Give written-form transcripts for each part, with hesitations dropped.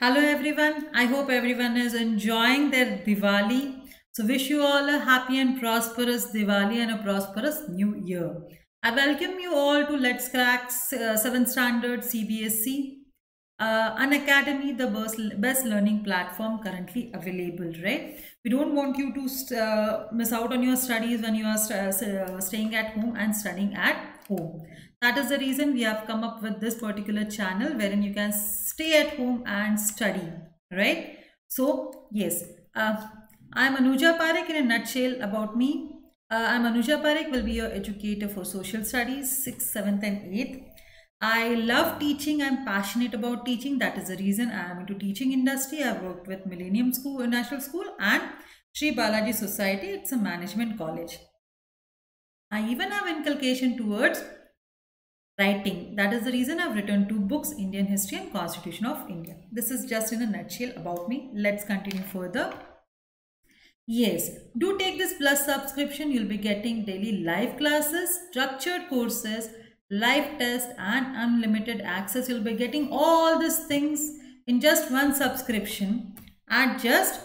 Hello everyone. I hope everyone is enjoying their Diwali. So wish you all a happy and prosperous Diwali and a prosperous new year. I welcome you all to Let's Crack 7th Standard CBSC an academy, the best learning platform currently available, right? We don't want you to miss out on your studies when you are staying at home and studying at home. That is the reason we have come up with this particular channel wherein you can stay at home and study, right? So, yes, I'm Anuja Parekh. In a nutshell about me, I'm Anuja Parekh, will be your educator for social studies, 6th, 7th and 8th. I love teaching. I'm passionate about teaching. That is the reason I am into teaching industry. I've worked with Millennium School, National School and Sri Balaji Society. It's a management college. I even have inculcation towards writing. That is the reason I've written 2 books, Indian History and Constitution of India. This is just in a nutshell about me. Let's continue further. Yes, do take this plus subscription. You'll be getting daily live classes, structured courses, live test and unlimited access. You'll be getting all these things in just one subscription at just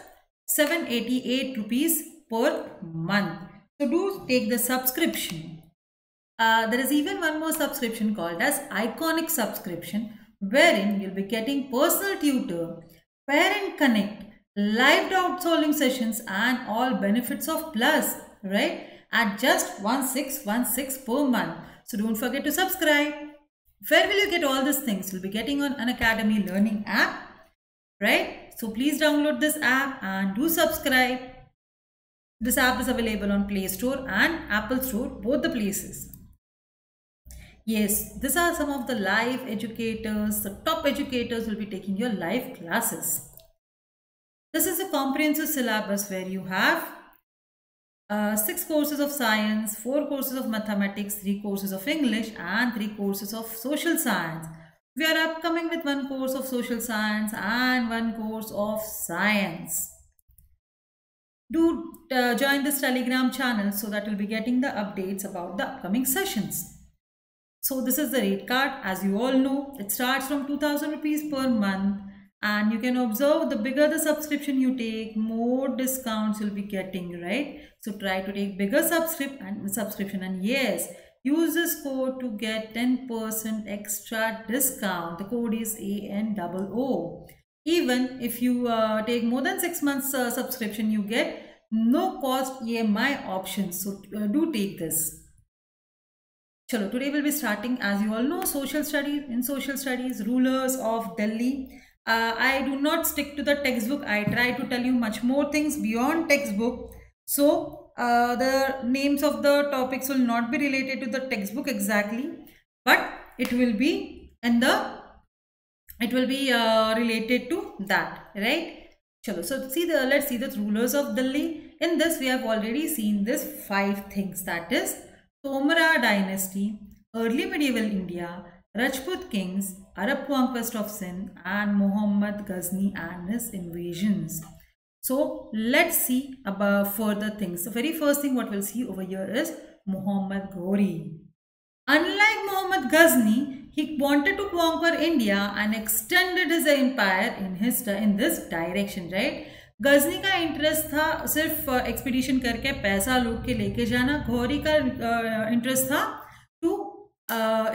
788 rupees per month. So do take the subscription. There is even one more subscription called as Iconic subscription, wherein you'll be getting personal tutor, parent connect, live doubt solving sessions and all benefits of plus, right, at just 1616 per month. So don't forget to subscribe. Where will you get all these things? You'll be getting on an Academy Learning app, right? So please download this app and do subscribe. This app is available on Play Store and Apple Store, both the places. Yes, these are some of the live educators. The top educators will be taking your live classes. This is a comprehensive syllabus where you have 6 courses of science, 4 courses of mathematics, 3 courses of English and 3 courses of social science. We are upcoming with 1 course of social science and 1 course of science. Do join this Telegram channel so that you'll be getting the updates about the upcoming sessions. So this is the rate card. As you all know, it starts from 2000 rupees per month. And you can observe the bigger the subscription you take, more discounts you'll be getting, right? So try to take bigger subscription and yes, use this code to get 10% extra discount. The code is ANOO. Even if you take more than 6 months subscription, you get no cost EMI options. So do take this. Chalo, today we'll be starting, as you all know, social studies. In social studies, rulers of Delhi. I do not stick to the textbook. I try to tell you much more things beyond textbook. So the names of the topics will not be related to the textbook exactly, but it will be related to that, right? Chalo, so let's see the rulers of Delhi. In this we have already seen this 5 things, that is Tomara dynasty, early medieval India, Rajput kings, Arab conquest of Sindh and Muhammad Ghazni and his invasions. So let's see about further things. The very first thing what we'll see over here is Muhammad Ghori. Unlike Muhammad Ghazni, he wanted to conquer India and extended his empire in this direction, right? Ghazni का interest था सिर्फ expedition करके पैसा लूट के लेके जाना. घोरी का इंटरेस्ट था to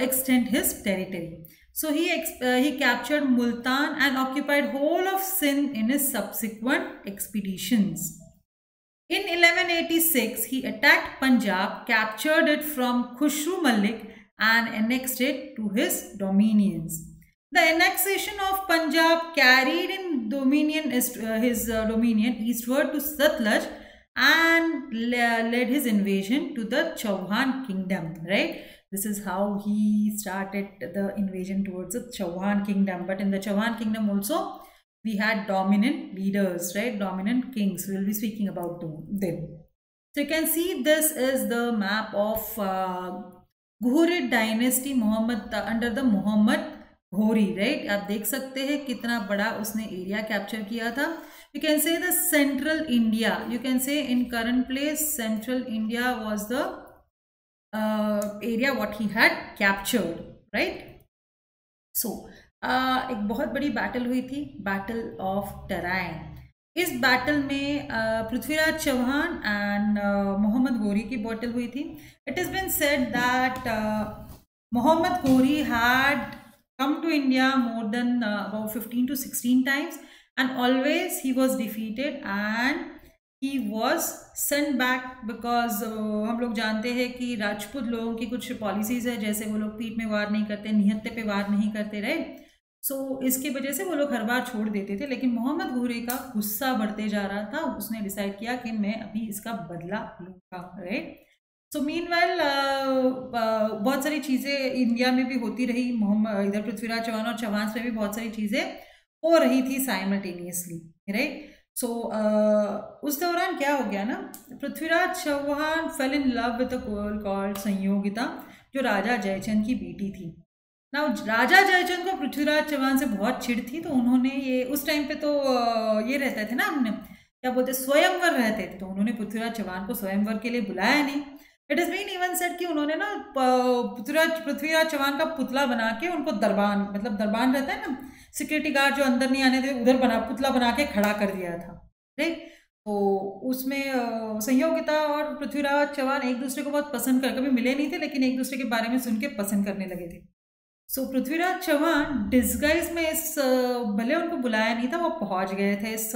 extend his territory. So he captured Multan and occupied whole of Sindh in his subsequent expeditions. In 1186, he attacked Punjab, captured it from Khushru Malik and annexed it to his dominions. The annexation of Punjab carried in his dominion eastward to Satluj and led his invasion to the Chauhan kingdom, right? This is how he started the invasion towards the Chauhan kingdom. But in the Chauhan kingdom also, we had dominant leaders, right? Dominant kings. We will be speaking about them. So you can see this is the map of Ghurid dynasty under the Muhammad Ghori, right? आप देख सकते हैं कितना बड़ा उसने area capture किया था. You can say the central India. You can say in current place central India was the area what he had captured, right? So एक बहुत बड़ी बैटल हुई थी, बैटल ऑफ टराइन। इस बैटल में पृथ्वीराज चौहान एंड मोहम्मद घोरी की बैटल हुई थी। It is been said that Muhammad Ghori had come to India more than about 15 to 16 times, and always he was defeated and he was sent back because हम लोग जानते हैं कि राजपूत लोगों की कुछ पॉलिसीज़ है, जैसे वो लोग पीठ में वार नहीं करते, निहत्थे पे वार नहीं करते रहे। सो इसकी वजह से वो लोग हर बार छोड़ देते थे, लेकिन मोहम्मद घोरी का गुस्सा बढ़ते जा रहा था। उसने डिसाइड किया कि मैं अभी इसका बदला लूँगा, राइट। सो मीनवाइल बहुत सारी चीज़ें इंडिया में भी होती रही, मोहम्मद इधर पृथ्वीराज चौहान और चौहान में भी बहुत सारी चीज़ें हो रही थी साइमल्टेनियसली, राइट। सो उस दौरान क्या हो गया ना, Prithviraj Chauhan fell in love with a girl called Sanyogita, जो राजा जयचंद की बेटी थी। ना राजा जयचंद को पृथ्वीराज चौहान से बहुत चिढ़ थी, तो उन्होंने ये उस टाइम पे तो ये रहते थे ना, हमने क्या बोलते स्वयंवर रहते थे, तो उन्होंने पृथ्वीराज चौहान को स्वयंवर के लिए बुलाया नहीं। It is been even said कि उन्होंने ना पृथ्वीराज चौहान का पुतला बना के उनको दरबान, मतलब दरबान रहता है ना, सिक्योरिटी गार्ड जो अंदर नहीं आने थे, उधर पुतला बना के खड़ा कर दिया था, राइट। तो उसमें संयोगिता और पृथ्वीराज चौहान एक दूसरे को बहुत पसंद कर, कभी मिले नहीं थे लेकिन एक दूसरे के बारे में सुन के पसंद करने लगे थे। सो पृथ्वीराज चौहान डिस्गाइज में इस भले उनको बुलाया नहीं था, वो पहुंच गए थे इस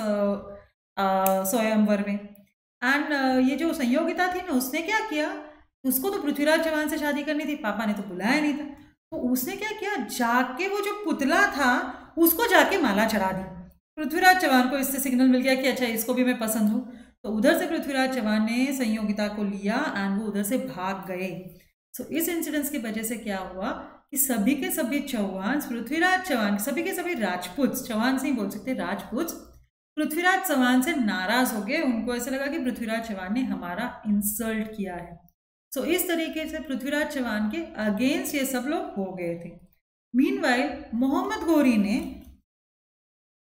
स्वयंवर में। एंड ये जो संयोगिता थी ना, उसने क्या किया, उसको तो पृथ्वीराज चौहान से शादी करनी थी, पापा ने तो बुलाया नहीं था, तो उसने क्या किया, जाके वो जो पुतला था उसको जाके माला चढ़ा दी। पृथ्वीराज चौहान को इससे सिग्नल मिल गया कि अच्छा इसको भी मैं पसंद हूँ, तो उधर से पृथ्वीराज चौहान ने संयोगिता को लिया एंड वो उधर से भाग गए। सो इस इंसिडेंस की वजह से क्या हुआ कि सभी के सभी चौहान, पृथ्वीराज चौहान, सभी के सभी राजपूत, चौहान से ही बोल सकते राजपूत, पृथ्वीराज चौहान से नाराज हो गए। उनको ऐसा लगा कि पृथ्वीराज चौहान ने हमारा इंसल्ट किया है। सो इस तरीके से पृथ्वीराज चौहान के अगेंस्ट ये सब लोग हो गए थे। मीनवाइल मोहम्मद घोरी ने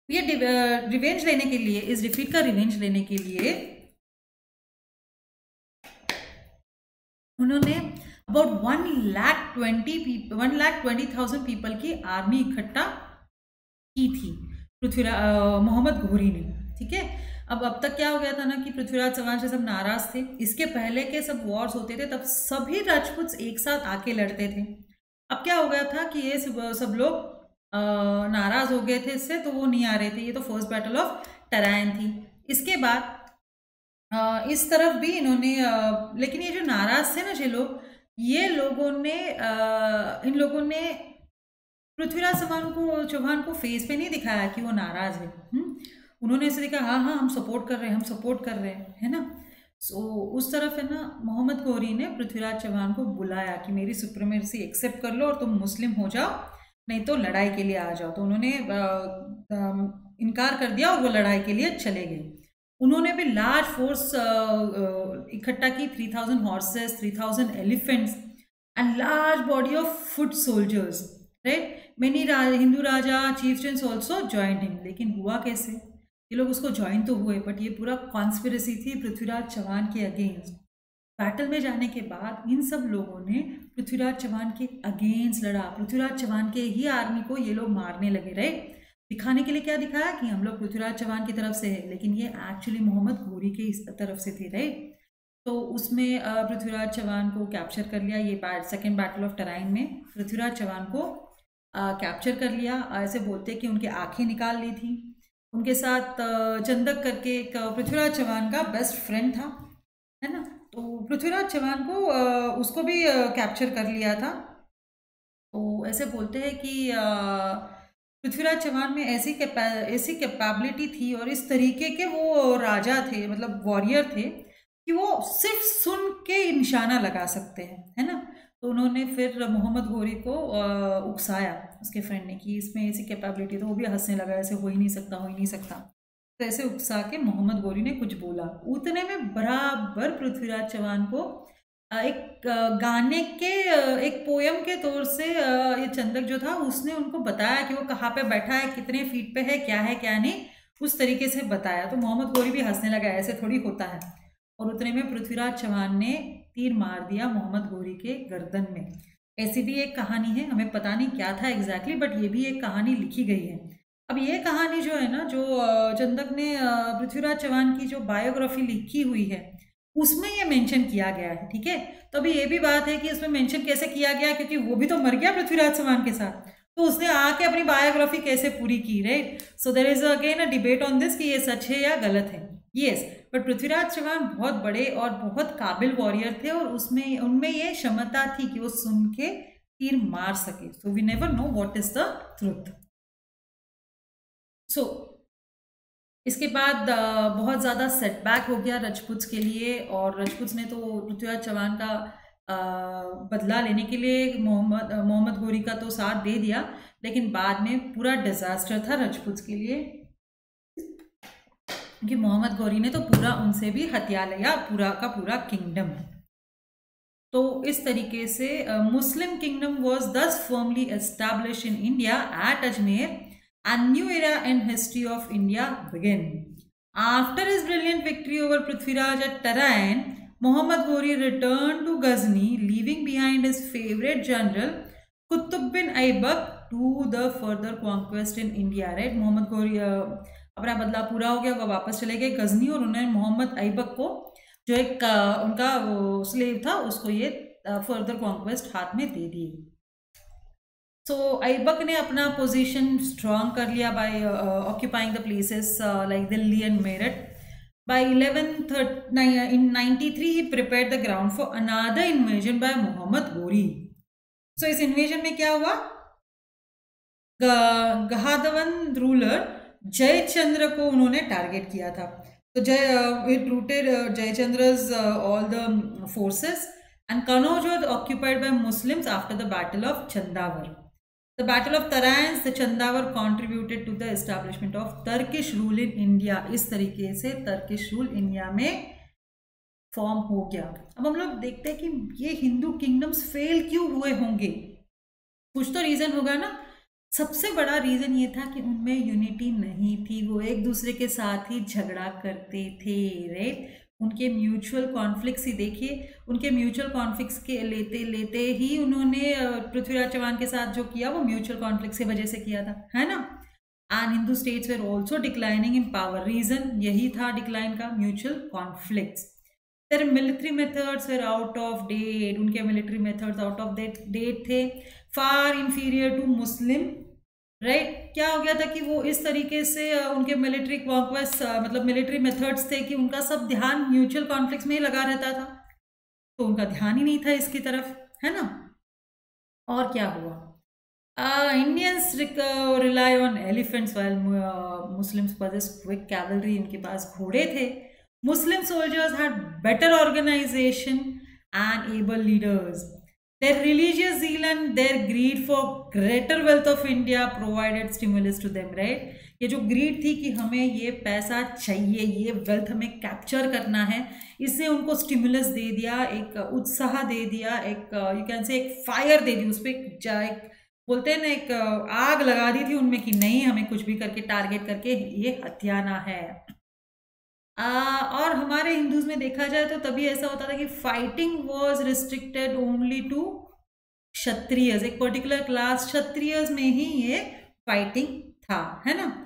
ये रिवेंज लेने के लिए, इस डिफीट का रिवेंज लेने के लिए उन्होंने अबाउट 1,20,000 पीपल की आर्मी इकट्ठा की थी मोहम्मद घोरी ने, ठीक है। अब तक क्या हो गया था ना कि पृथ्वीराज चौहान से सब नाराज थे। इसके पहले के सब वॉर्स होते थे तब सभी राजपूत एक साथ आके लड़ते थे। अब क्या हो गया था कि ये सब लोग नाराज हो गए थे इससे, तो वो नहीं आ रहे थे। ये तो फर्स्ट बैटल ऑफ टराइन थी। इसके बाद इस तरफ भी इन्होंने लेकिन ये जो नाराज थे ना ये लोग, ये लोगों ने इन लोगों ने पृथ्वीराज चौहान को फेस पे नहीं दिखाया कि वो नाराज है। उन्होंने ऐसे देखा, हाँ हाँ हम सपोर्ट कर रहे हैं, हम सपोर्ट कर रहे हैं, है ना। सो उस तरफ है ना, मोहम्मद घोरी ने पृथ्वीराज चौहान को बुलाया कि मेरी सुप्रीमेसी एक्सेप्ट कर लो और तुम मुस्लिम हो जाओ, नहीं तो लड़ाई के लिए आ जाओ। तो उन्होंने इनकार कर दिया और वो लड़ाई के लिए चले गए। उन्होंने भी लार्ज फोर्स इकट्ठा की, 3,000 horses, 3,000 elephants and large body of foot soldiers, right. Many Hindu raja chieftains also joined him. लेकिन हुआ कैसे, ये लोग उसको ज्वाइन तो हुए बट ये पूरा कॉन्स्पिरेसी थी पृथ्वीराज चौहान के अगेंस्ट। बैटल में जाने के बाद इन सब लोगों ने पृथ्वीराज चौहान के अगेंस्ट लड़ा। पृथ्वीराज चौहान के ही आर्मी को ये लोग मारने लगे, राइट। दिखाने के लिए क्या दिखाया कि हम लोग पृथ्वीराज चौहान की तरफ से है, लेकिन ये एक्चुअली मोहम्मद घोरी के इस तरफ से थे, राइट। तो उसमें पृथ्वीराज चौहान को कैप्चर कर लिया। ये सेकेंड बैटल ऑफ टराइन में पृथ्वीराज चौहान को कैप्चर कर लिया। ऐसे बोलते कि उनकी आंखें निकाल ली थी। उनके साथ चंदक करके एक पृथ्वीराज चौहान का बेस्ट फ्रेंड था, है ना। तो पृथ्वीराज चौहान को उसको भी कैप्चर कर लिया था। तो ऐसे बोलते हैं कि पृथ्वीराज चौहान में ऐसी कैपेबिलिटी थी और इस तरीके के वो राजा थे, मतलब वॉरियर थे, कि वो सिर्फ सुन के निशाना लगा सकते हैं, है ना। तो उन्होंने फिर मोहम्मद घोरी को उकसाया, उसके फ्रेंड ने, कि इसमें ऐसी कैपेबिलिटी, तो वो भी हंसने लगा, ऐसे हो ही नहीं सकता, हो ही नहीं सकता। तो ऐसे उकसा के मोहम्मद घोरी ने कुछ बोला। उतने में बराबर पृथ्वीराज चौहान को एक गाने के एक पोयम के तौर से ये चंदक जो था उसने उनको बताया कि वो कहाँ पे बैठा है, कितने फीट पे है, क्या नहीं, उस तरीके से बताया। तो मोहम्मद घोरी भी हंसने लगा, ऐसे थोड़ी होता है। और उतने में पृथ्वीराज चौहान ने तीर मार दिया मोहम्मद घोरी के गर्दन में। ऐसी भी एक कहानी है, हमें पता नहीं क्या था एग्जैक्टली, बट ये भी एक कहानी लिखी गई है। अब ये कहानी जो है ना, जो चंदक ने पृथ्वीराज चौहान की जो बायोग्राफी लिखी हुई है उसमें ये मेंशन किया गया है, ठीक है। तो अभी ये भी बात है कि उसमें मेंशन कैसे किया गया, क्योंकि वो भी तो मर गया पृथ्वीराज चौहान के साथ, तो उसने आके अपनी बायोग्राफी कैसे पूरी की, right. So there is again a debate on this कि ये सच है या गलत है। यस, बट पृथ्वीराज चौहान बहुत बड़े और बहुत काबिल वॉरियर थे, और उसमें उनमें ये क्षमता थी कि वो सुन के तीर मार सके। So we never know what is the truth. So इसके बाद बहुत ज़्यादा सेटबैक हो गया राजपूत के लिए, और राजपूत ने तो पृथ्वीराज चौहान का बदला लेने के लिए मोहम्मद गोरी का तो साथ दे दिया, लेकिन बाद में पूरा डिजास्टर था राजपूत के लिए, क्योंकि मोहम्मद गोरी ने तो पूरा उनसे भी हत्या लिया, पूरा का पूरा किंगडम। तो इस तरीके से मुस्लिम किंगडम वाज दस firmly established in India at Ajmer, and new era in history of India began. After his brilliant victory over Prithviraj at Tarain, Muhammad Ghori returned to Ghazni, leaving behind his favorite general Qutb bin Aibak to the further conquest in India. Right? Muhammad Ghori अपना बदला पूरा हो गया, वो वापस चले गए गजनी, और उन्होंने मोहम्मद ऐबक को, जो एक उनका स्लेव था, उसको ये फर्दर कॉन्क्वेस्ट हाथ में दे दी। सो ऐबक ने अपना पोजीशन स्ट्रॉन्ग कर लिया by occupying the places like Delhi and Meerut. By 1193 he prepared the ground for another invasion by Muhammad Ghori. So इस इन्वेजन में क्या हुआ, गहादवन रूलर जयचंद्र को उन्होंने टारगेट किया था। तो it routed Jayachandra's all the forces, and Kannauj was occupied by Muslims after the Battle of Chandavar. The Battle of Tarain, the Chandavar contributed to the establishment of Turkish rule in India. इस तरीके से Turkish rule India में form हो गया। अब हम लोग देखते हैं कि ये हिंदू किंगडम्स फेल क्यों हुए होंगे। कुछ तो रीजन होगा ना। सबसे बड़ा रीजन ये था कि उनमें यूनिटी नहीं थी, वो एक दूसरे के साथ ही झगड़ा करते थे, राइट। उनके म्यूचुअल कॉन्फ्लिक्ट्स ही देखिए, उनके म्यूचुअल कॉन्फ्लिक्ट्स के लेते लेते ही उन्होंने पृथ्वीराज चौहान के साथ जो किया वो म्यूचुअल कॉन्फ्लिक्ट्स की वजह से किया था, है ना। And Hindu states were also declining in power, reason यही था डिक्लाइन का, mutual conflicts. Their military methods were out of date, उनके military methods out of date थे, far inferior to Muslim, right. क्या हो गया था कि वो इस तरीके से उनके मिलिट्री कॉन्क्वेस्ट मतलब मिलिट्री मेथड्स थे कि उनका सब ध्यान म्यूचुअल कॉन्फ्लिक्ट्स में ही लगा रहता था, तो उनका ध्यान ही नहीं था इसकी तरफ, है ना। और क्या हुआ, Indians rely on elephants while Muslims possess quick cavalry, उनके पास घोड़े थे। Muslim soldiers had better organization and able leaders. Their religious zeal and their greed for greater wealth of India provided stimulus to them, right? ये जो grid थी कि हमें ये पैसा चाहिए, ये वेल्थ हमें कैप्चर करना है, इसने उनको स्टिमुलस दे दिया, एक उत्साह दे दिया, एक यू कैन से एक फायर दे दी, उस पर एक बोलते हैं ना, एक आग लगा दी थी उनमें कि नहीं, हमें कुछ भी करके टारगेट करके ये हथियाना है। और हमारे हिंदूज में देखा जाए तो तभी ऐसा होता था कि fighting was restricted only to Kshatriyas, एक पर्टिकुलर क्लास क्षत्रियज में ही ये फाइटिंग था, है ना।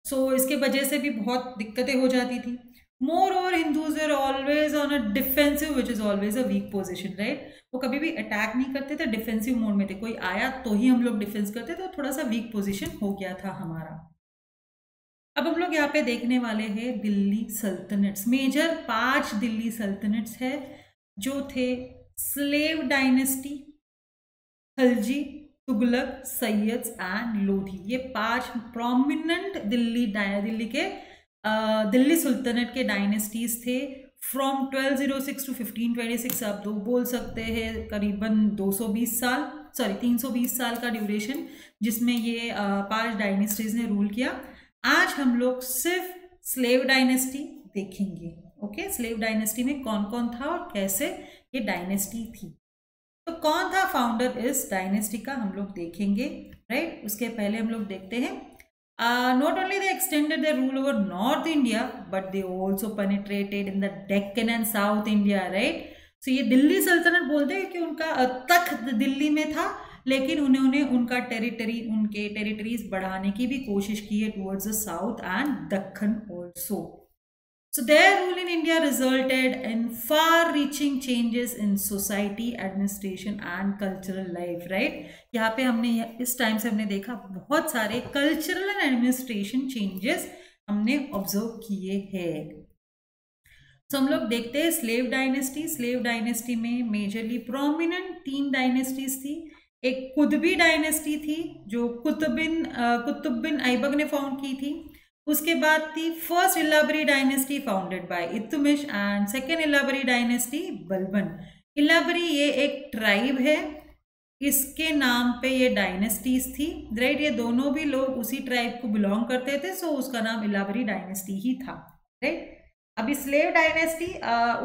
सो इसके वजह से भी बहुत दिक्कतें हो जाती थी। Moreover Hindus are always on a defensive which is always a weak position, right. वो कभी भी अटैक नहीं करते थे, डिफेंसिव मोड में थे, कोई आया तो ही हम लोग डिफेंस करते थे, तो थोड़ा सा वीक पोजिशन हो गया था हमारा। अब हम लोग यहाँ पे देखने वाले हैं Delhi sultanates. Major 5 Delhi sultanates है जो थे slave dynasty, Khalji, Tughlaq, Sayyids and Lodi. ये 5 प्रोमिनेंट दिल्ली के दिल्ली सुल्तनत के डायनेस्टीज थे। फ्रॉम 1206 टू 1526 आप दो बोल सकते हैं, करीबन 220 साल, सॉरी 320 साल का ड्यूरेशन जिसमें ये 5 डायनेस्टीज ने रूल किया। आज हम लोग सिर्फ स्लेव डायनेस्टी देखेंगे, ओके। स्लेव डायनेस्टी में कौन कौन था और कैसे ये डायनेस्टी थी, तो कौन था फाउंडर इस डायनेस्टी का हम लोग देखेंगे, राइट। उसके पहले हम लोग देखते हैं not only they extended their rule over north India but they also penetrated in the Deccan and south India, right. तो ये दिल्ली सल्तनत बोलते हैं कि उनका तख्त दिल्ली में था, लेकिन उन्होंने उनका उनके टेरिटरीज बढ़ाने की भी कोशिश की है towards the south and Deccan also. So their rule in India resulted in far-reaching changes in society, administration and cultural life, right? यहाँ पे हमने इस टाइम से हमने देखा बहुत सारे कल्चरल एंड एडमिनिस्ट्रेशन चेंजेस हमने ऑब्जर्व किए हैं. तो हम लोग देखते हैं स्लेव डायनेस्टी. स्लेव डायनेस्टी में मेजरली प्रोमिनेंट 3 डायनेस्टीज थी. एक कुतुबी डायनेस्टी थी जो कुतुब बिन ऐबक ने फाउंड की थी. उसके बाद थी first Ilbari dynasty founded by Iltutmish and second Ilbari dynasty Balban. Ilbari ये एक ट्राइब है, इसके नाम पे ये डायनेस्टीज थी, राइट. ये दोनों भी लोग उसी ट्राइब को बिलोंग करते थे, सो उसका नाम इलाबरी डायनेस्टी ही था, राइट. अभी स्लेव डायनेस्टी,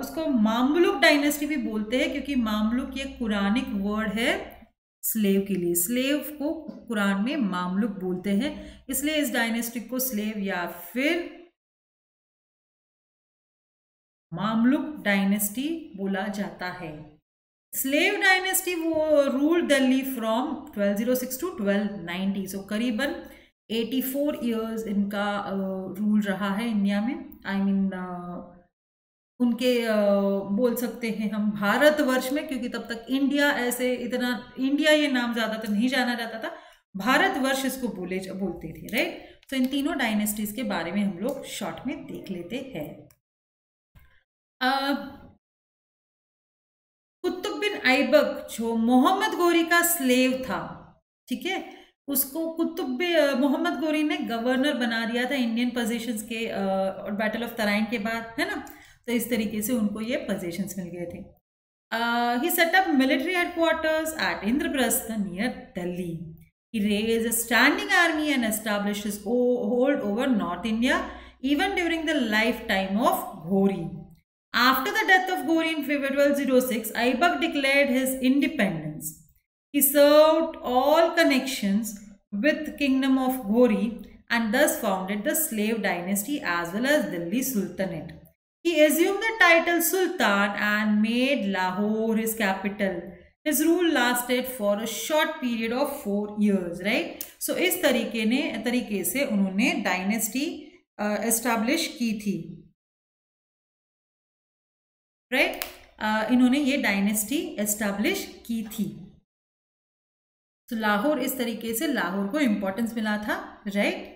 उसको मामलुक डायनेस्टी भी बोलते हैं क्योंकि मामलुक ये कुरानिक वर्ड है स्लेव के लिए. स्लेव को कुरान में मामलुक बोलते हैं, इसलिए इस डायनेस्टी को स्लेव या फिर मामलुक डायनेस्टी बोला जाता है. स्लेव डायनेस्टी वो रूल दिल्ली फ्रॉम 1206 टू 1290. सो करीबन 84 ईयर्स इनका रूल रहा है इंडिया में. आई मीन उनके बोल सकते हैं हम भारतवर्ष में, क्योंकि तब तक इंडिया ऐसे इतना इंडिया ये नाम ज़्यादातर नहीं जाना जाता था, भारतवर्ष इसको बोलते थे, राइट. तो इन तीनों डायनेस्टीज के बारे में हम लोग शॉर्ट में देख लेते हैं. कुतुब बिन ऐबक जो मोहम्मद गोरी का स्लेव था, ठीक है, उसको मोहम्मद गोरी ने गवर्नर बना दिया था इंडियन पोजीशंस के बैटल ऑफ तराइन के बाद, है ना. तो इस तरीके से उनको ये पोजीशंस मिल गए थे. He set up military headquarters at Indraprastha near Delhi. He raised a standing army and established his hold over North India even during the lifetime of Ghori. After the death of Ghori in February 1206, Aibak declared his independence. He severed all connections with the kingdom of Ghori and thus founded the slave dynasty as well as Delhi Sultanate. He assumed the title Sultan and made Lahore his capital. His rule lasted for a short period of 4 years, right? So इस तरीके से उन्होंने dynasty establish की थी, right. इन्होंने ये dynasty establish की थी. तो लाहौर, इस तरीके से लाहौर को इम्पोर्टेंस मिला था, राइट.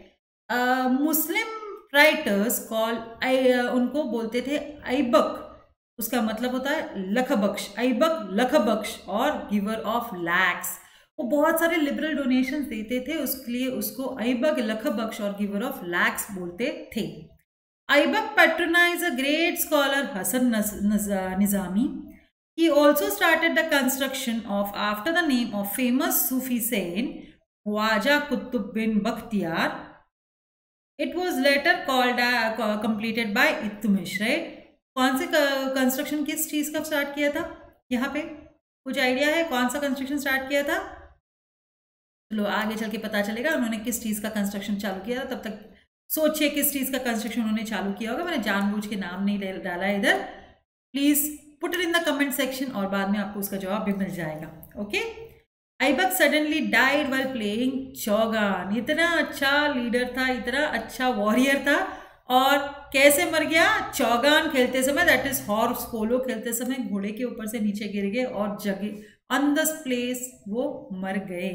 मुस्लिम राइटर्स उनको बोलते थे ऐबक, उसका मतलब होता है लखबख्श. ऐबक लखबख्श और गिवर ऑफ लैक्स. वो बहुत सारे लिबरल डोनेशंस देते थे, उसके लिए उसको ऐबक लखबख्श और गिवर ऑफ लैक्स बोलते थे. Aibak patronize a great scholar Hasan Nizami. He also started the construction of, after the name of famous Sufi saint Khwaja Qutb bin Bakhtiyar. It was later completed by Iltutmish, right? कौन से कंस्ट्रक्शन किस चीज का start किया था? यहाँ पे कुछ आइडिया है कौन सा कंस्ट्रक्शन स्टार्ट किया था? चलो आगे चल के पता चलेगा उन्होंने किस चीज का कंस्ट्रक्शन चालू किया था. तब तक सोचिए किस चीज का कंस्ट्रक्शन उन्होंने चालू किया होगा. मैंने जानबूझ के नाम नहीं डाला इधर. Please put it in the comment section और बाद में आपको उसका जवाब भी मिल जाएगा. Okay. Aibak suddenly died while playing Chaugan. इतना अच्छा लीडर था, इतना अच्छा वॉरियर था, और कैसे मर गया? चौगान खेलते समय, दैट इज हॉर्स पोलो खेलते समय घोड़े के ऊपर से नीचे गिर गए और जगह ऑन द प्लेस वो मर गए.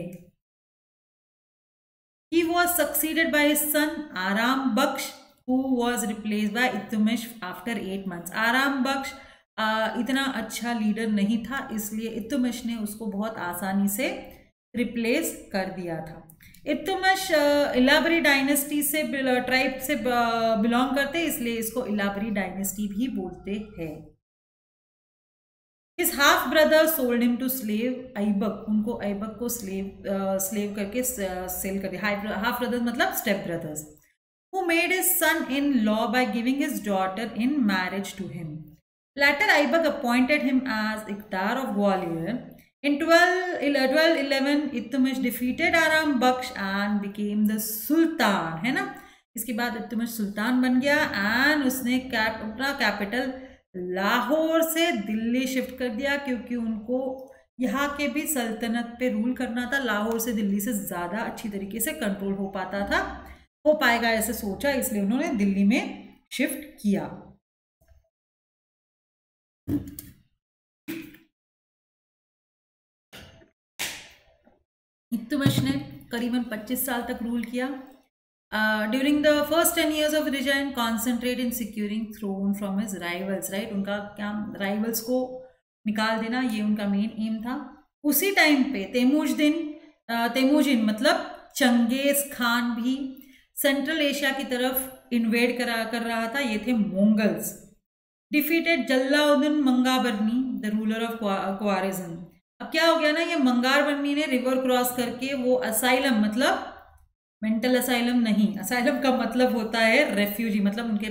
He was succeeded by his son Aram Baksh, who was replaced by Iltutmish after 8 months. Aram Baksh इतना अच्छा लीडर नहीं था, इसलिए इल्तुतमिश ने उसको बहुत आसानी से रिप्लेस कर दिया था. इल्तुतमिश इलाबरी डायनेस्टी से ट्राइब से बिलोंग करते, इसलिए इसको इलाबरी डायनेस्टी भी बोलते हैं. His half brother sold him to slave Aibak. उनको ऐबक को स्लेव करके सेल कर दिया. हाफ ब्रदर्स मतलब step brothers. Who made his son in law by giving his daughter in marriage to him. Later Aibak appointed him as Iqtar of Gwalior. In 1211 Iltutmish defeated Aram Baksh and became the Sultan, है ना. इसके बाद इल्तुतमिश सुल्तान बन गया and उसने अपना capital Lahore से Delhi shift कर दिया क्योंकि उनको यहाँ के भी सल्तनत पे रूल करना था। लाहौर से दिल्ली से ज़्यादा अच्छी तरीके से कंट्रोल हो पाता था, हो पाएगा ऐसे सोचा, इसलिए उन्होंने दिल्ली में शिफ्ट किया। इल्तुतमिश ने करीबन 25 साल तक रूल किया। During the first 10 years of regime, concentrate in securing throne from his rivals, right? उनका क्या, राइवल्स को निकाल देना, ये उनका मेन एम था। उसी टाइम पे तेमुजिन मतलब चंगेज खान भी सेंट्रल एशिया की तरफ इन्वेड कर रहा था। ये थे Mongols. Defeated Jalaluddin Mangabarni, the ruler of Khwarizm. अब क्या हो गया ना, ये मंगाबरनी ने रिवर क्रॉस करके वो असाइलम, मतलब मेंटल असाइलम नहीं, असाइलम का मतलब होता है रेफ्यूजी, मतलब उनके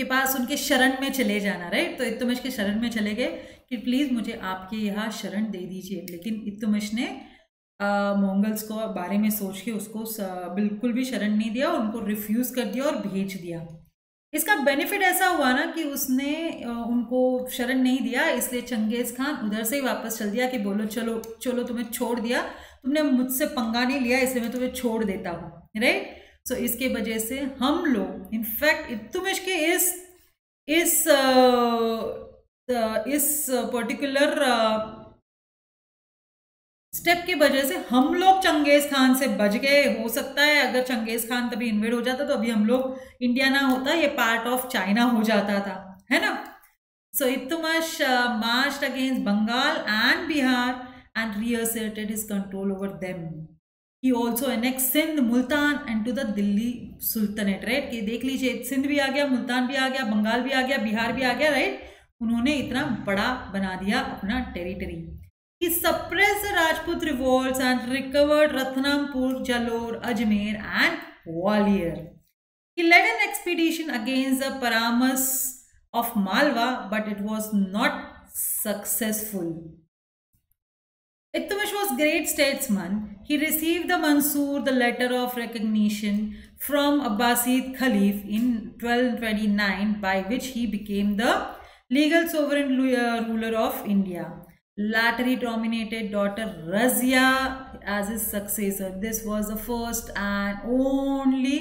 पास उनके शरण में चले जाना, राइट। तो इल्तुतमिश के शरण में चले गए कि प्लीज़ मुझे आपके यहाँ शरण दे दीजिए। लेकिन इल्तुतमिश ने मंगोल्स को बारे में सोच के उसको बिल्कुल भी शरण नहीं दिया, उनको रिफ्यूज़ कर दिया और भेज दिया। इसका बेनिफिट ऐसा हुआ ना कि उसने उनको शरण नहीं दिया, इसलिए चंगेज़ खान उधर से ही वापस चल दिया कि बोलो चलो चलो, तुम्हें छोड़ दिया, तुमने मुझसे पंगा नहीं लिया, इसलिए मैं तुम्हें छोड़ देता हूँ, राइट। सो इसके वजह से हम लोग इनफैक्ट इल्तुतमिश के इस पर्टिकुलर स्टेप की वजह से हम लोग चंगेज खान से बच गए। हो सकता है अगर चंगेज खान तभी इन्वेड हो जाता तो अभी हम लोग इंडिया ना होता, ये पार्ट ऑफ चाइना हो जाता था, है ना। So Iltutmish marched against Bengal and Bihar and reasserted his control over them. He also annexed Sindh, Multan and to the Delhi Sultanate, right? कि देख लीजिए, सिंध भी आ गया, मुल्तान भी आ गया, बंगाल भी आ गया, बिहार भी आ गया, राइट। उन्होंने इतना बड़ा बना दिया अपना territory. He suppressed the Rajput revolts and recovered Ratnampur, Jalore, Ajmer and Gwalior. He led an expedition against the Paramas of Malwa, but it was not successful. Ittimish was a great statesman. He received the Mansoor, the letter of recognition from Abbasid Khalif in 1229, by which he became the legal sovereign ruler of India. Later he nominated daughter Razia as his successor. This was the first and only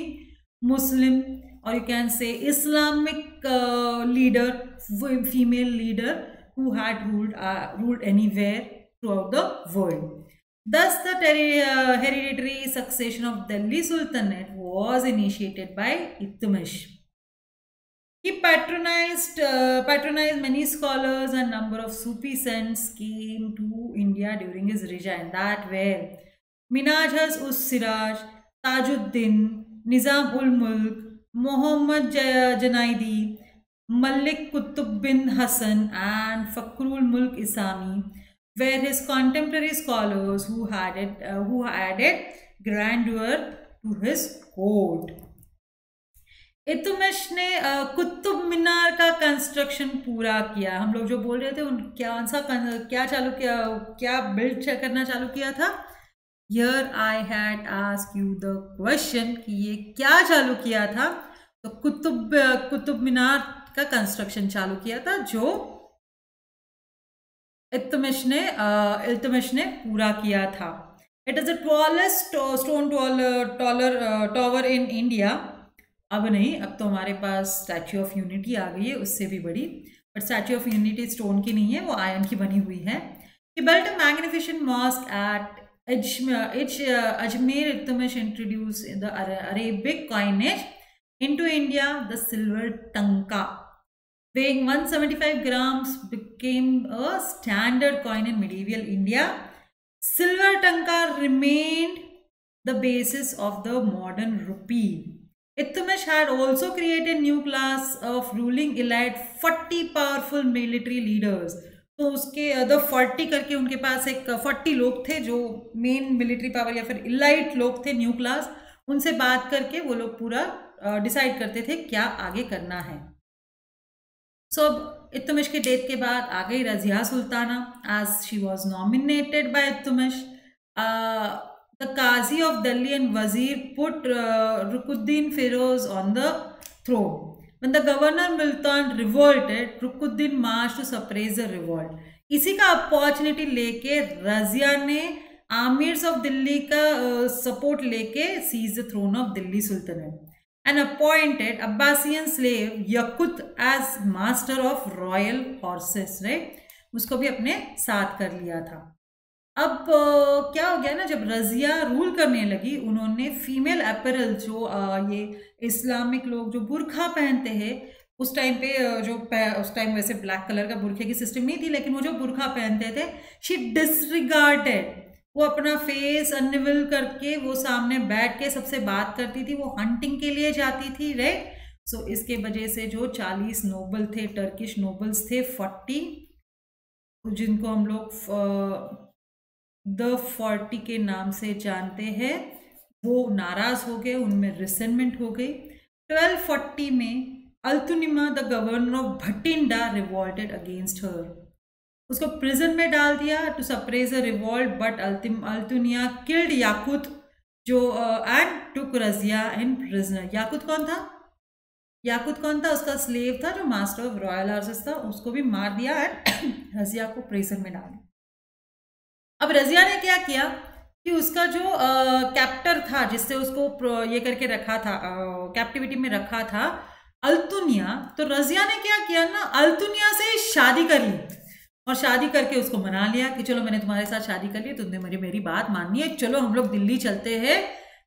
Muslim, or you can say Islamic leader, female leader who had ruled anywhere throughout the world. Thus, the hereditary succession of Delhi Sultanate was initiated by Iल्तुतमिश. He patronized many scholars, and number of Sufi saints came to India during his regime. That were Minhaj us Siraj, Tajuddin, Nizam ul Mulk, Muhammad Janaidi, Malik Qutb bin Hassan, and Fakhrul Mulk Isami were his contemporary scholars who added grandeur to his court. Iltutmish ने कुतुब मीनार का construction पूरा किया। हम लोग जो बोल रहे थे उन क्या बिल्ड करना चालू किया था। Here I had asked you the question कि ये क्या चालू किया था, तो कुतुब मीनार का कंस्ट्रक्शन चालू किया था, जो इल्तुतमिश ने पूरा किया था। It is the tallest stone tower in India. अब नहीं, अब तो हमारे पास स्टैच्यू ऑफ यूनिटी आ गई है, उससे भी बड़ी, but statue of unity stone की नहीं है, वो आयरन की बनी हुई है। He built a magnificent mosque at Ajmer. Iल्तुतमिश introduced the Arabic coinage into India. The silver tanka, weighing 175 grams, became a standard coin in medieval India. Silver tanka remained the basis of the modern rupee. Iल्तुतमिश had also created new class of ruling elite 40 powerful military leaders. तो उसके 40 करके उनके पास एक 40 लोग थे जो main military power या फिर इलाइट लोग थे, न्यू क्लास। उनसे बात करके वो लोग पूरा डिसाइड करते थे क्या आगे करना है। सो अब इल्तुतमिश के डेथ के बाद आ गई Razia Sultana, as she was nominated by Iltutmish. The Qazi of Delhi and Wazir put Rukuddin Feroz on the throne. When the governor Multan revolted, Rukuddin marched to suppress the revolt. इसी का अपॉर्चुनिटी लेके रजिया ने आमिर्स ऑफ दिल्ली का support लेके seize the throne of Delhi sultanate and appointed Abyssinian slave Yakut as master of royal horses, right, उसको भी अपने साथ कर लिया था। अब क्या हो गया ना, जब रजिया रूल करने लगी, उन्होंने फीमेल अपैरल जो ये इस्लामिक लोग जो बुरखा पहनते हैं उस टाइम पे, उस टाइम वैसे ब्लैक कलर का बुरखे की सिस्टम नहीं थी, लेकिन वो जो बुरखा पहनते थे, शी डिसरिगार्डेड, वो अपना फेस अनविल करके वो सामने बैठ के सबसे बात करती थी, वो हंटिंग के लिए जाती थी, राइट। सो इसके वजह से जो 40 नोबल थे, टर्किश नोबल्स थे 40, जिनको हम लोग द 40 के नाम से जानते हैं, वो नाराज हो गए, उनमें रिसेंटमेंट हो गई। 1240 में Altunia the governor of Bathinda revolted against her, उसको प्रिजन में डाल दिया to suppress a revolt, but Altunia killed Yakut जो and took Razia in prisoner. Yakut कौन था? याकुत कौन था? उसका स्लेव था जो मास्टर ऑफ रॉयल हॉर्सेस था, उसको भी मार दिया एंड रजिया को प्रिजन में डाल दिया। अब रजिया ने क्या किया कि उसका जो कैप्टर था, जिससे उसको ये करके रखा था, कैप्टिविटी में रखा था, अल्तुनिया, तो रजिया ने क्या किया ना, अल्तुनिया से शादी कर ली और शादी करके उसको मना लिया कि चलो मैंने तुम्हारे साथ शादी कर ली, तुमने मेरी बात माननी है, चलो हम लोग दिल्ली चलते हैं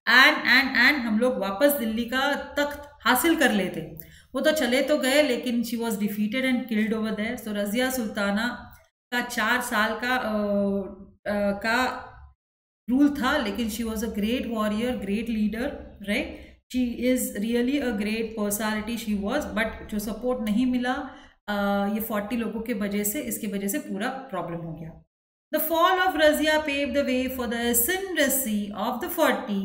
एंड हम लोग वापस दिल्ली का तख्त हासिल कर लेते। वो तो चले तो गए, लेकिन she was defeated and killed over there. So Razia Sultana का 4 साल का रूल था, लेकिन she was a great warrior, great leader, right, she is really a great personality she was, but जो सपोर्ट नहीं मिला ये 40 लोगों के वजह से, इसके वजह से पूरा प्रॉब्लम हो गया। The fall of Razia paved the way for the ascendancy of the 40.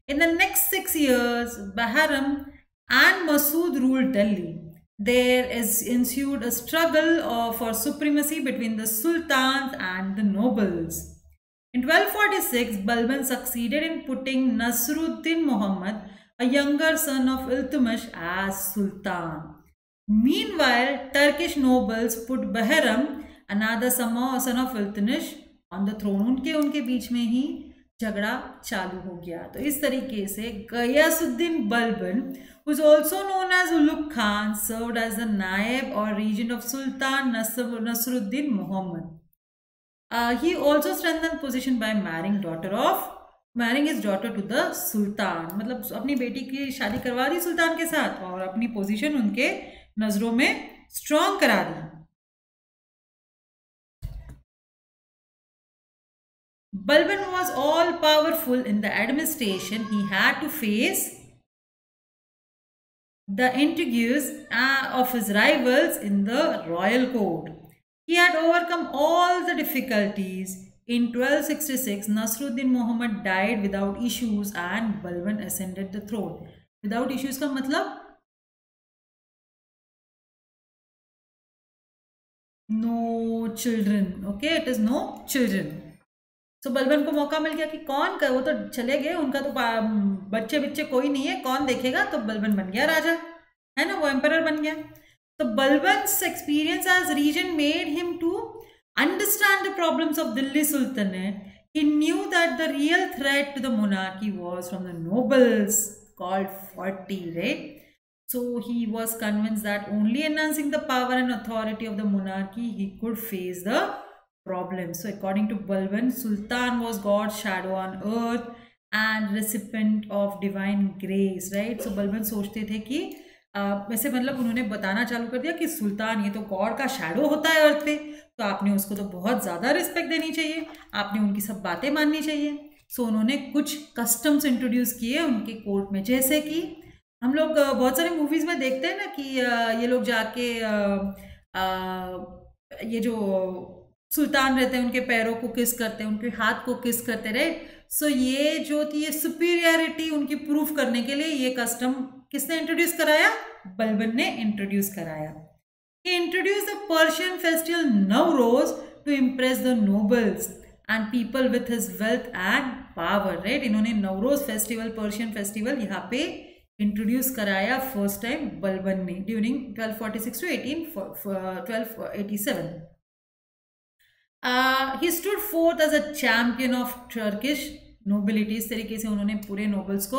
In the next 6 years, Bahram and Masood ruled Delhi. There ensued a struggle for supremacy between the sultans and the nobles. In 1246, Balban succeeded in putting Nasruddin Muhammad, a younger son of Iltutmish, as sultan. Meanwhile, Turkish nobles put Bahram, another son of Iltutmish, on the throne. उनके बीच में ही झगड़ा चालू हो गया। तो इस तरीके से Ghiyasuddin Balban, who is also known as Ulugh Khan, served as the naib or regent of Sultan Nasruddin Muhammad. He also strengthened position by marrying his daughter to the Sultan. मतलब अपनी बेटी की शादी करवा दी सुल्तान के साथ और अपनी पोजीशन उनके नजरों में स्ट्रॉन्ग करा दी। Balban was all powerful in the administration. He had to face the intrigues of his rivals in the royal court. He had overcome all the difficulties. In 1266, Nasruddin Muhammad died without issues and Balban ascended the throne. Without issues का मतलब no children. Okay, it is no children. तो बलबन को मौका मिल गया कि कौन कर, वो तो चले गए, उनका तो बच्चे कोई नहीं है, कौन देखेगा, तो बलबन बन गया राजा, है ना, वो एम्परर बन गया। तो Balban's experience as regent made him to understand the problems of Delhi sultanate. He knew that the real threat to the monarchy was from the nobles called 40, right? So he was convinced that only enhancing the power and authority of the monarchy he could face the problem. So according to Balban, Sultan was God's shadow on earth and recipient of divine grace, right? So Balban सोचते थे कि वैसे मतलब उन्होंने बताना चालू कर दिया कि सुल्तान ये तो गॉड का शैडो होता है अर्थ पे, तो आपने उसको तो बहुत ज़्यादा रिस्पेक्ट देनी चाहिए, आपने उनकी सब बातें माननी चाहिए। सो उन्होंने कुछ कस्टम्स इंट्रोड्यूस किए उनके कोर्ट में, जैसे कि हम लोग बहुत सारे मूवीज़ में देखते हैं ना कि ये लोग जाके ये जो सुल्तान रहते हैं उनके पैरों को किस करते हैं, उनके हाथ को किस करते रहे। सो ये जो थी ये सुपीरियरिटी उनकी प्रूफ करने के लिए ये कस्टम किसने इंट्रोड्यूस कराया? बलबन ने इंट्रोड्यूस कराया। He introduced the Persian festival Nowruz to impress the nobles and people with his wealth and power, right? इन्होंने नवरोज फेस्टिवल, पर्शियन फेस्टिवल यहाँ पे इंट्रोड्यूस कराया फर्स्ट टाइम बलबन ने during 1246 to 1287. He stood forth as a champion of Turkish nobility. इस तरीके से उन्होंने पूरे नोबल्स को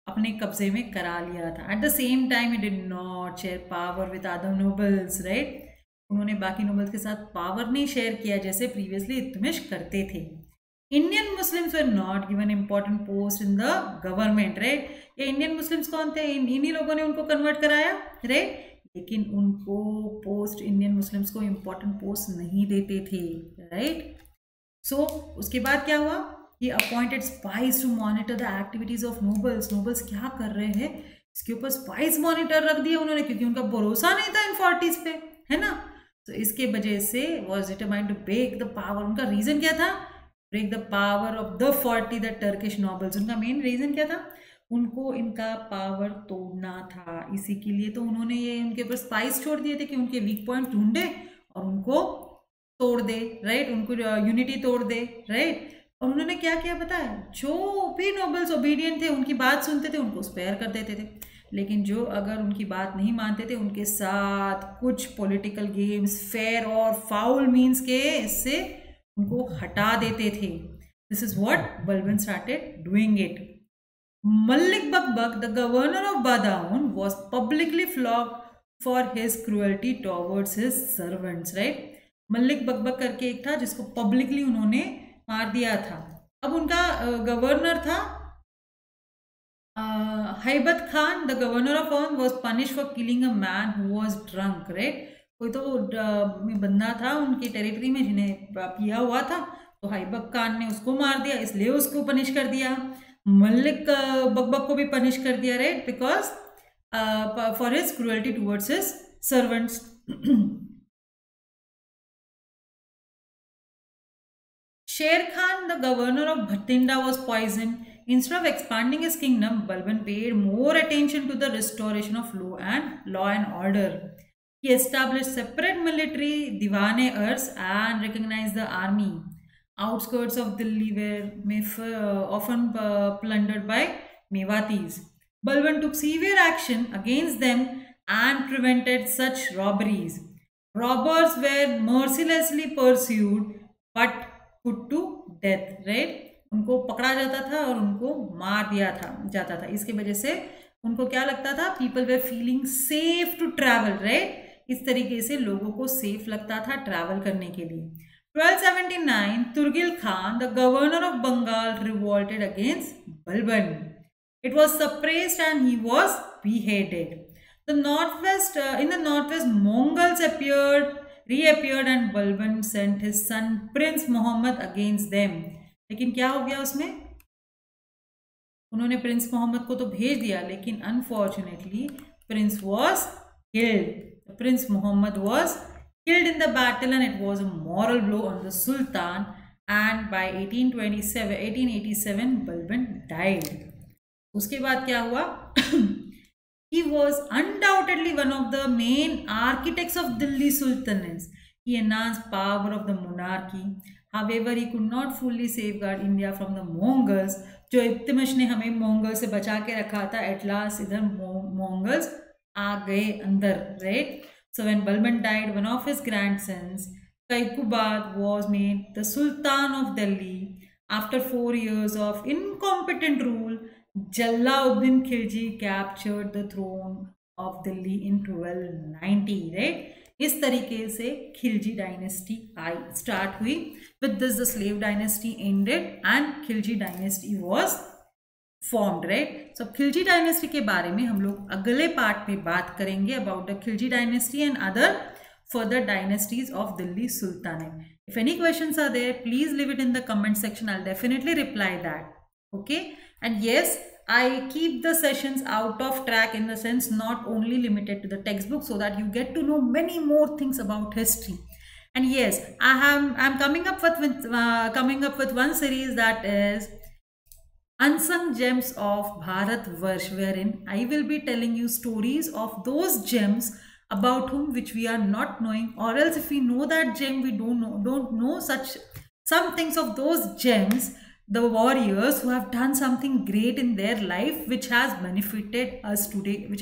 अपने कब्जे में करा लिया था. At the same time, he did not share power with other nobles, right? उन्होंने बाकी नोबल्स के साथ पावर नहीं शेयर किया जैसे प्रीवियसली इल्तुतमिश करते थे. Indian Muslims were not given important post in the government, right? ये इंडियन मुस्लिम्स कौन थे? इन्हीं लोगों ने उनको कन्वर्ट कराया, राइट? लेकिन उनको पोस्ट, इंडियन मुस्लिम्स को इंपॉर्टेंट पोस्ट नहीं देते थे, राइट? सो उसके बाद क्या हुआ? ये appointed spies to monitor the activities of nobles. Nobles क्या कर रहे हैं इसके ऊपर स्पाइस मॉनिटर रख दिया उन्होंने, क्योंकि उनका भरोसा नहीं था इन 40s पे, है ना? तो इसके वजह से was determined to break the power. उनका रीजन क्या था? Break the power of the 40 the Turkish nobles. उनका मेन रीजन क्या था? उनको इनका पावर तोड़ना था. इसी के लिए तो उन्होंने ये उनके ऊपर स्पाइस छोड़ दिए थे कि उनके वीक पॉइंट ढूंढे और उनको तोड़ दे, राइट? उनको यूनिटी तोड़ दे, राइट? और उन्होंने क्या किया पता है? जो भी नोबल्स ओबीडियंट थे, उनकी बात सुनते थे, उनको स्पेयर कर देते थे. लेकिन जो अगर उनकी बात नहीं मानते थे, उनके साथ कुछ पॉलिटिकल गेम्स, फेयर और फाउल मीन्स के इससे उनको हटा देते थे. This is what Balban started doing it. Malik Bakbak, the governor of Badaun, was publicly flogged for his cruelty towards his servants, right? Malik बकबक करके एक था जिसको पब्लिकली उन्होंने मार दिया था. अब उनका गवर्नर था Haibat Khan. The governor of on was punish for killing a man who was drunk, right? कोई तो बंदा था उनकी टेरिटरी में जिन्हें पिया हुआ था, तो हैबत खान ने उसको मार दिया, इसलिए उसको पनिश कर दिया. मलिक बकबक को भी पनिश कर दिया, right? Because for his cruelty towards his servants. Sher Khan, the governor of Bhatinda, was poisoned. Instead of expanding his kingdom, Balban paid more attention to the restoration of law and order. He established separate military diwane-ers and recognized the army. Outskirts of Delhi were often plundered by Mewatis. Balban took severe action against them and prevented such robberies. Robbers were mercilessly pursued but put to death, right? उनको पकड़ा जाता था और उनको मार दिया जाता था. इसके वजह से उनको क्या लगता था? People were feeling safe to travel, right? इस तरीके से लोगों को सेफ लगता था ट्रैवल करने के लिए. 1279, Turgil Khan, the governor of Bengal, revolted against Balban. It was suppressed and he was beheaded. In the northwest, Mongols reappeared and Balban sent his son Prince Muhammad against them. लेकिन क्या हो गया उसमें? उन्होंने Prince Mohammad को तो भेज दिया, लेकिन unfortunately prince was killed. Prince Mohammed was killed in the battle and it was a moral blow on the Sultan, and by 1887 Balban died. उसके बाद क्या हुआ? He was undoubtedly one of the main architects of Delhi Sultanates. He enhanced power of the monarchy. However, he could not fully safeguard India from the Mongols. जो इल्तुतमिश ने हमें Mongol से बचा के रखा था, एट लास्ट इधर मंगोल्स आ गए अंदर, right? So when Balban died, one of his grandsons, Kaikubad, was made the Sultan of Delhi. After 4 years of incompetent rule, Jalauddin Khilji captured the throne of Delhi in 1290, right? इस तरीके से Khilji dynasty start हुई. With this, the slave dynasty ended and Khilji dynasty was formed, right? So Khilji dynasty के बारे में हम लोग अगले पार्ट में बात करेंगे about the Khilji dynasty and other further dynasties of Delhi Sultanate. If any questions are there, please leave it in the comment section. I'll definitely reply that. Okay? And yes, I keep the sessions out of track in the sense not only limited to the textbook, so that you get to know many more things about history. And yes, I'm coming up with one series that is Unsung Gems of Bharatvarsh, wherein I will be telling you stories of those gems about whom which we are not knowing, or else if we know that gem, we don't know some things of those gems the warriors who have done something great in their life, which has benefited us today, which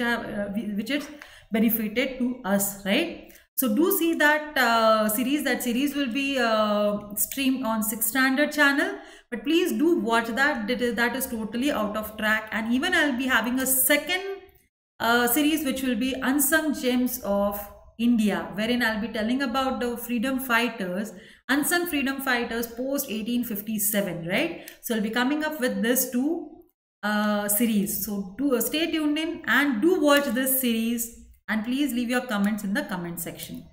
is benefited to us, right? So do see that series. That series will be streamed on 6th Standard channel. But please do watch that. That is totally out of track. And even I'll be having a second series which will be Unsung Gems of India, wherein I'll be telling about the freedom fighters, unsung freedom fighters post 1857, right? So I'll be coming up with this two series. So do stay tuned in and do watch this series. And please leave your comments in the comment section.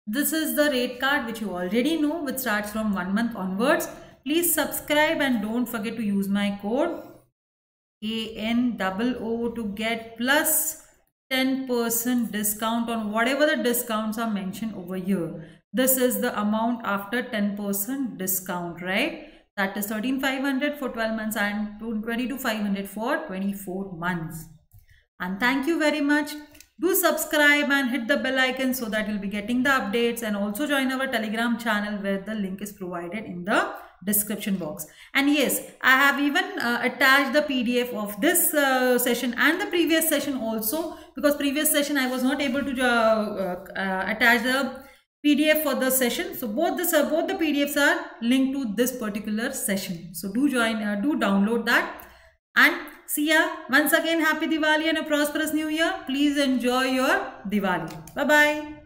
This is the rate card which you already know, which starts from 1 month onwards. Please subscribe and don't forget to use my code ANOO to get plus 10% discount on whatever the discounts are mentioned over here. This is the amount after 10% discount, right? That is 13,500 for 12 months and 22,500 for 24 months. And thank you very much. Do subscribe and hit the bell icon so that you'll be getting the updates, and also join our Telegram channel where the link is provided in the description box. And yes, I have even attached the PDF of this session and the previous session also, because previous session I was not able to attach the PDF for the session. So both the PDFs are linked to this particular session. So do download that. And see ya. Once again, happy Diwali and a prosperous new year. Please enjoy your Diwali. Bye-bye.